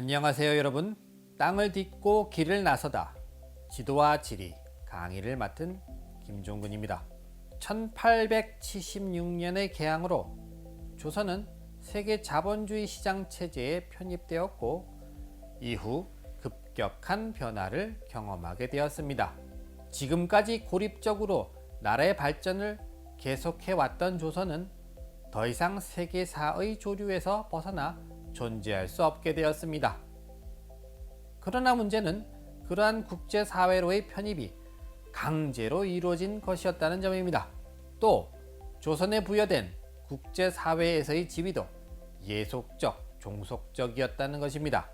안녕하세요 여러분. 땅을 딛고 길을 나서다 지도와 지리 강의를 맡은 김종근입니다. 1876년의 개항으로 조선은 세계 자본주의 시장 체제에 편입되었고 이후 급격한 변화를 경험하게 되었습니다. 지금까지 고립적으로 나라의 발전을 계속해 왔던 조선은 더 이상 세계사의 조류에서 벗어나 존재할 수 없게 되었습니다. 그러나 문제는 그러한 국제사회로의 편입이 강제로 이루어진 것이었다는 점입니다. 또 조선에 부여된 국제사회에서의 지위도 예속적, 종속적이었다는 것입니다.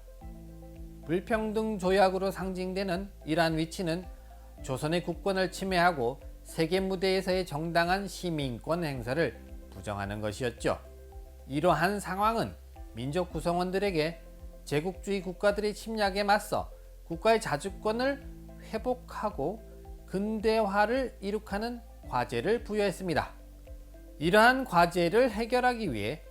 불평등 조약으로 상징되는 이러한 위치는 조선의 국권을 침해하고 세계 무대에서의 정당한 시민권 행사를 부정하는 것이었죠. 이러한 상황은 민족 구성원들에게 제국주의 국가들의 침략에 맞서 국가의 자주권을 회복하고 근대화를 이룩하는 과제를 부여했습니다. 이러한 과제를 해결하기 위해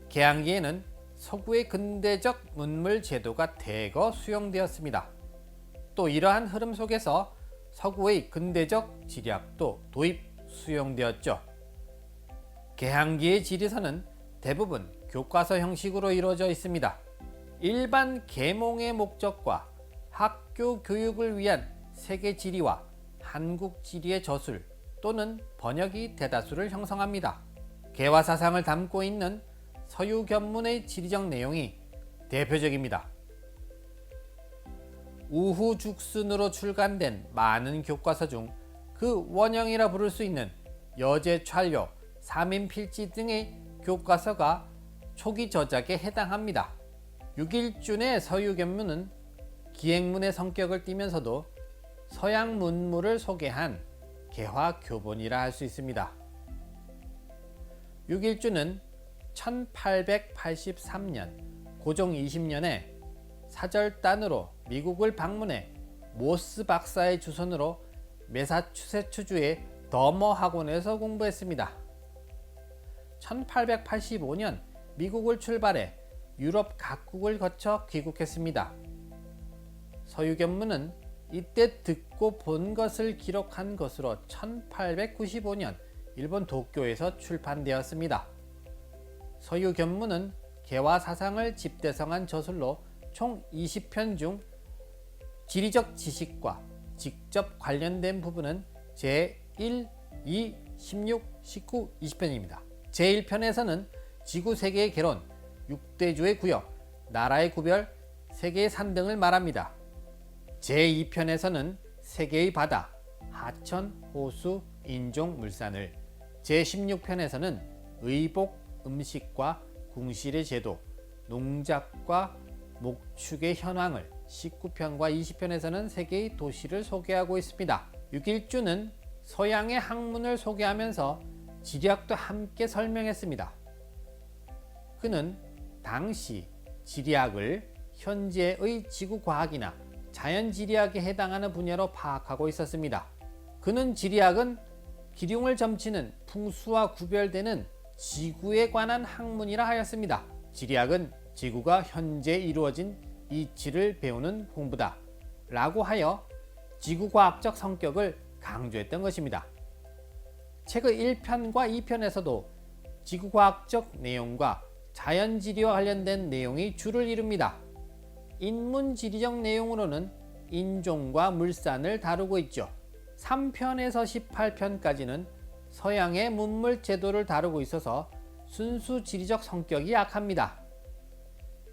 개항기에는 서구의 근대적 문물 제도가 대거 수용되었습니다. 또 이러한 흐름 속에서 서구의 근대적 지략도 도입 수용되었죠. 개항기의 지리서는 대부분 교과서 형식으로 이루어져 있습니다. 일반 계몽의 목적과 학교 교육을 위한 세계 지리와 한국 지리의 저술 또는 번역이 대다수를 형성합니다. 개화 사상을 담고 있는 서유견문의 지리적 내용이 대표적입니다. 우후죽순으로 출간된 많은 교과서 중 그 원형이라 부를 수 있는 여제찰요, 삼인필지 등의 교과서가 초기 저작에 해당합니다. 육일준의 서유견문은 기행문의 성격을 띠면서도 서양 문물을 소개한 개화 교본이라 할 수 있습니다. 육일준은 1883년 고종 20년에 사절단으로 미국을 방문해 모스 박사의 주선으로 매사추세츠주의 더머 학원에서 공부했습니다. 1885년 미국을 출발해 유럽 각국을 거쳐 귀국했습니다. 서유견문은 이때 듣고 본 것을 기록한 것으로 1895년 일본 도쿄에서 출판되었습니다. 서유견문은 개화 사상을 집대성한 저술로 총 20편 중 지리적 지식과 직접 관련된 부분은 제1, 2, 16, 19, 20편입니다. 제1편에서는 지구 세계의 개론, 6대주의 구역, 나라의 구별, 세계의 산 등을 말합니다. 제2편에서는 세계의 바다, 하천, 호수, 인종, 물산을, 제16편에서는 의복, 음식과 궁실의 제도, 농작과 목축의 현황을, 19편과 20편에서는 세계의 도시를 소개하고 있습니다. 육일주는 서양의 학문을 소개하면서 지리학도 함께 설명했습니다. 그는 당시 지리학을 현재의 지구과학이나 자연지리학에 해당하는 분야로 파악하고 있었습니다. 그는 지리학은 기륭을 점치는 풍수와 구별되는 지구에 관한 학문이라 하였습니다. 지리학은 지구가 현재 이루어진 이치를 배우는 공부다 라고 하여 지구과학적 성격을 강조했던 것입니다. 책의 1편과 2편에서도 지구과학적 내용과 자연지리와 관련된 내용이 주를 이룹니다. 인문지리적 내용으로는 인종과 물산을 다루고 있죠. 3편에서 18편까지는 서양의 문물 제도를 다루고 있어서 순수 지리적 성격이 약합니다.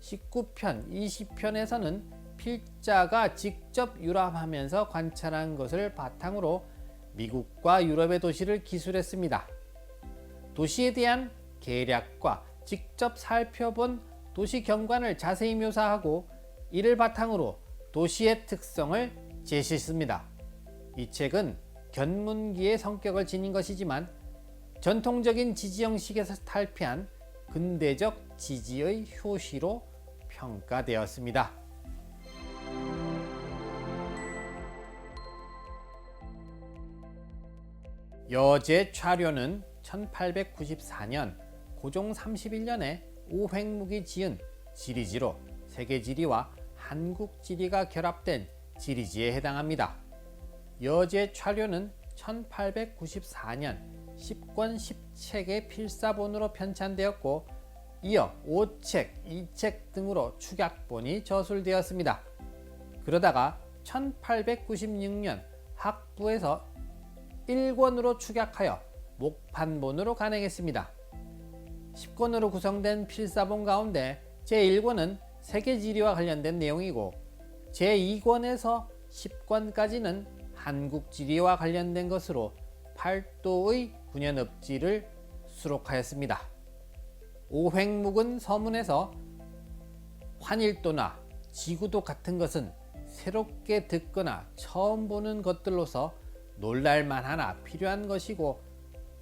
19편, 20편에서는 필자가 직접 유람하면서 관찰한 것을 바탕으로 미국과 유럽의 도시를 기술했습니다. 도시에 대한 계략과 직접 살펴본 도시 경관을 자세히 묘사하고 이를 바탕으로 도시의 특성을 제시했습니다. 이 책은 견문기의 성격을 지닌 것이지만 전통적인 지지 형식에서 탈피한 근대적 지지의 효시로 평가되었습니다. 여제찰요는 1894년 고종 31년에 오획묵이 지은 지리지로 세계지리와 한국지리가 결합된 지리지에 해당합니다. 여제 차료는 1894년 10권 10책의 필사본으로 편찬되었고 이어 5책, 2책 등으로 축약본이 저술되었습니다. 그러다가 1896년 학부에서 1권으로 축약하여 목판본으로 간행했습니다. 10권으로 구성된 필사본 가운데 제1권은 세계지리와 관련된 내용이고 제2권에서 10권까지는 한국지리와 관련된 것으로 8도의 군연업지를 수록하였습니다. 오횡묵은 서문에서 환일도나 지구도 같은 것은 새롭게 듣거나 처음 보는 것들로서 놀랄만하나 필요한 것이고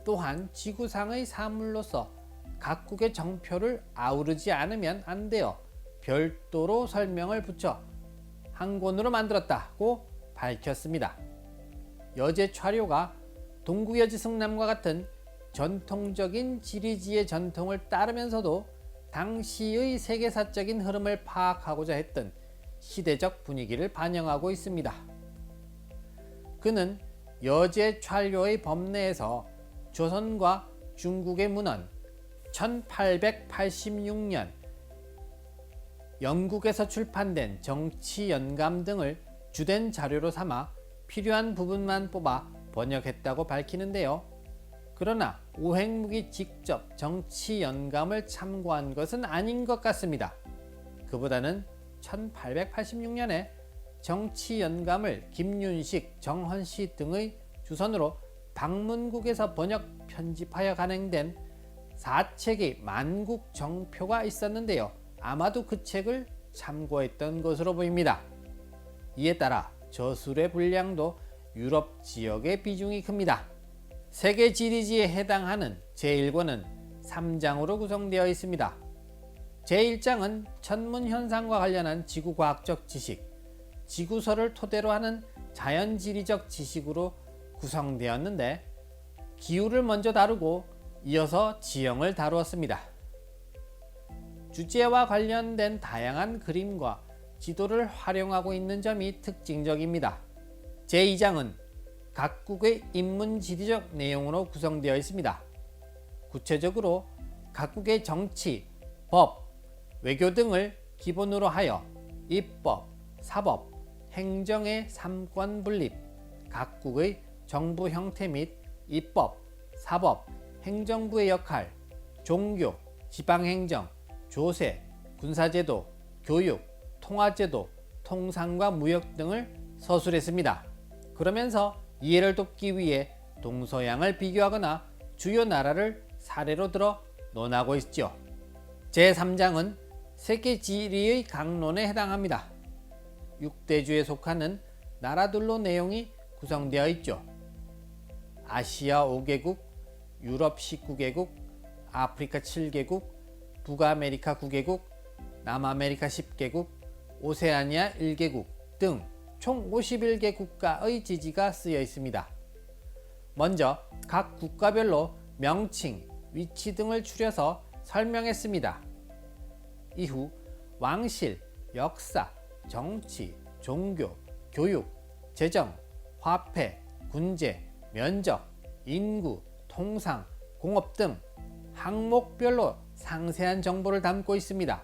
또한 지구상의 사물로서 각국의 정표를 아우르지 않으면 안 되어 별도로 설명을 붙여 한 권으로 만들었다고 밝혔습니다. 여제 차료가 동구여지 승남과 같은 전통적인 지리지의 전통을 따르면서도 당시의 세계사적인 흐름을 파악하고자 했던 시대적 분위기를 반영하고 있습니다. 그는 여제 차료의 법내에서 조선과 중국의 문헌, 1886년 영국에서 출판된 정치연감 등을 주된 자료로 삼아 필요한 부분만 뽑아 번역했다고 밝히는데요. 그러나 오횡묵이 직접 정치연감을 참고한 것은 아닌 것 같습니다. 그보다는 1886년에 정치연감을 김윤식, 정헌씨 등의 주선으로 방문국에서 번역 편집하여 간행된 4책의 만국정표가 있었는데요. 아마도 그 책을 참고했던 것으로 보입니다. 이에 따라 저술의 분량도 유럽 지역의 비중이 큽니다. 세계지리지에 해당하는 제1권은 3장으로 구성되어 있습니다. 제1장은 천문현상과 관련한 지구과학적 지식, 지구설을 토대로 하는 자연지리적 지식으로 구성되었는데 기후를 먼저 다루고 이어서 지형을 다루었습니다. 주제와 관련된 다양한 그림과 지도를 활용하고 있는 점이 특징적입니다. 제2장은 각국의 인문지리적 내용으로 구성되어 있습니다. 구체적으로 각국의 정치, 법, 외교 등을 기본으로 하여 입법, 사법, 행정의 3권 분립, 각국의 정부 형태 및 입법, 사법, 행정부의 역할, 종교, 지방행정, 조세, 군사제도, 교육, 통화제도, 통상과 무역 등을 서술했습니다. 그러면서 이해를 돕기 위해 동서양을 비교하거나 주요 나라를 사례로 들어 논하고 있죠. 제3장은 세계지리의 강론에 해당합니다. 6대주에 속하는 나라들로 내용이 구성되어 있죠. 아시아 5개국, 유럽 19개국, 아프리카 7개국, 북아메리카 9개국, 남아메리카 10개국, 오세아니아 1개국 등 총 51개 국가의 지지가 쓰여 있습니다. 먼저 각 국가별로 명칭, 위치 등을 추려서 설명했습니다. 이후 왕실, 역사, 정치, 종교, 교육, 재정, 화폐, 군제, 면적, 인구, 통상, 공업 등 항목별로 상세한 정보를 담고 있습니다.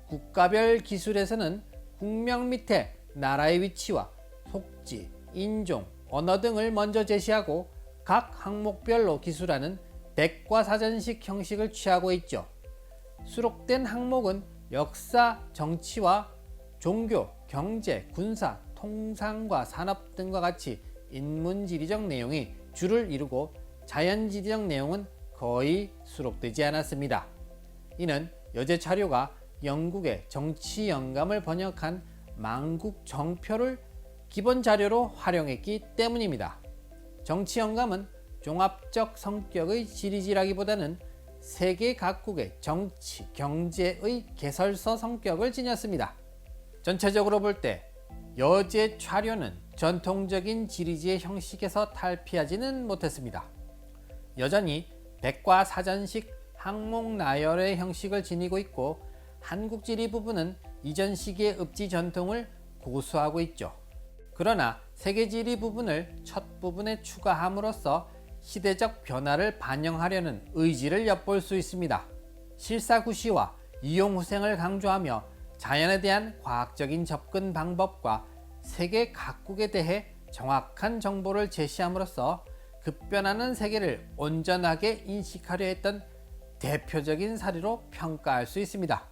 국가별 기술에서는 국명 밑에 나라의 위치와 속지, 인종, 언어 등을 먼저 제시하고 각 항목별로 기술하는 백과사전식 형식을 취하고 있죠. 수록된 항목은 역사, 정치와 종교, 경제, 군사, 통상과 산업 등과 같이 인문지리적 내용이 주를 이루고 자연지리적 내용은 거의 수록되지 않았습니다. 이는 여제 차료가 영국의 정치 영감을 번역한 만국정표를 기본 자료로 활용했기 때문입니다. 정치 영감은 종합적 성격의 지리지라기보다는 세계 각국의 정치, 경제의 개설서 성격을 지녔습니다. 전체적으로 볼 때 여제 차료는 전통적인 지리지의 형식에서 탈피하지는 못했습니다. 여전히 백과사전식 항목 나열의 형식을 지니고 있고 한국지리 부분은 이전 시기의 읍지 전통을 고수하고 있죠. 그러나 세계지리 부분을 첫 부분에 추가함으로써 시대적 변화를 반영하려는 의지를 엿볼 수 있습니다. 실사구시와 이용후생을 강조하며 자연에 대한 과학적인 접근 방법과 세계 각국에 대해 정확한 정보를 제시함으로써 급변하는 세계를 온전하게 인식하려 했던 대표적인 사례로 평가할 수 있습니다.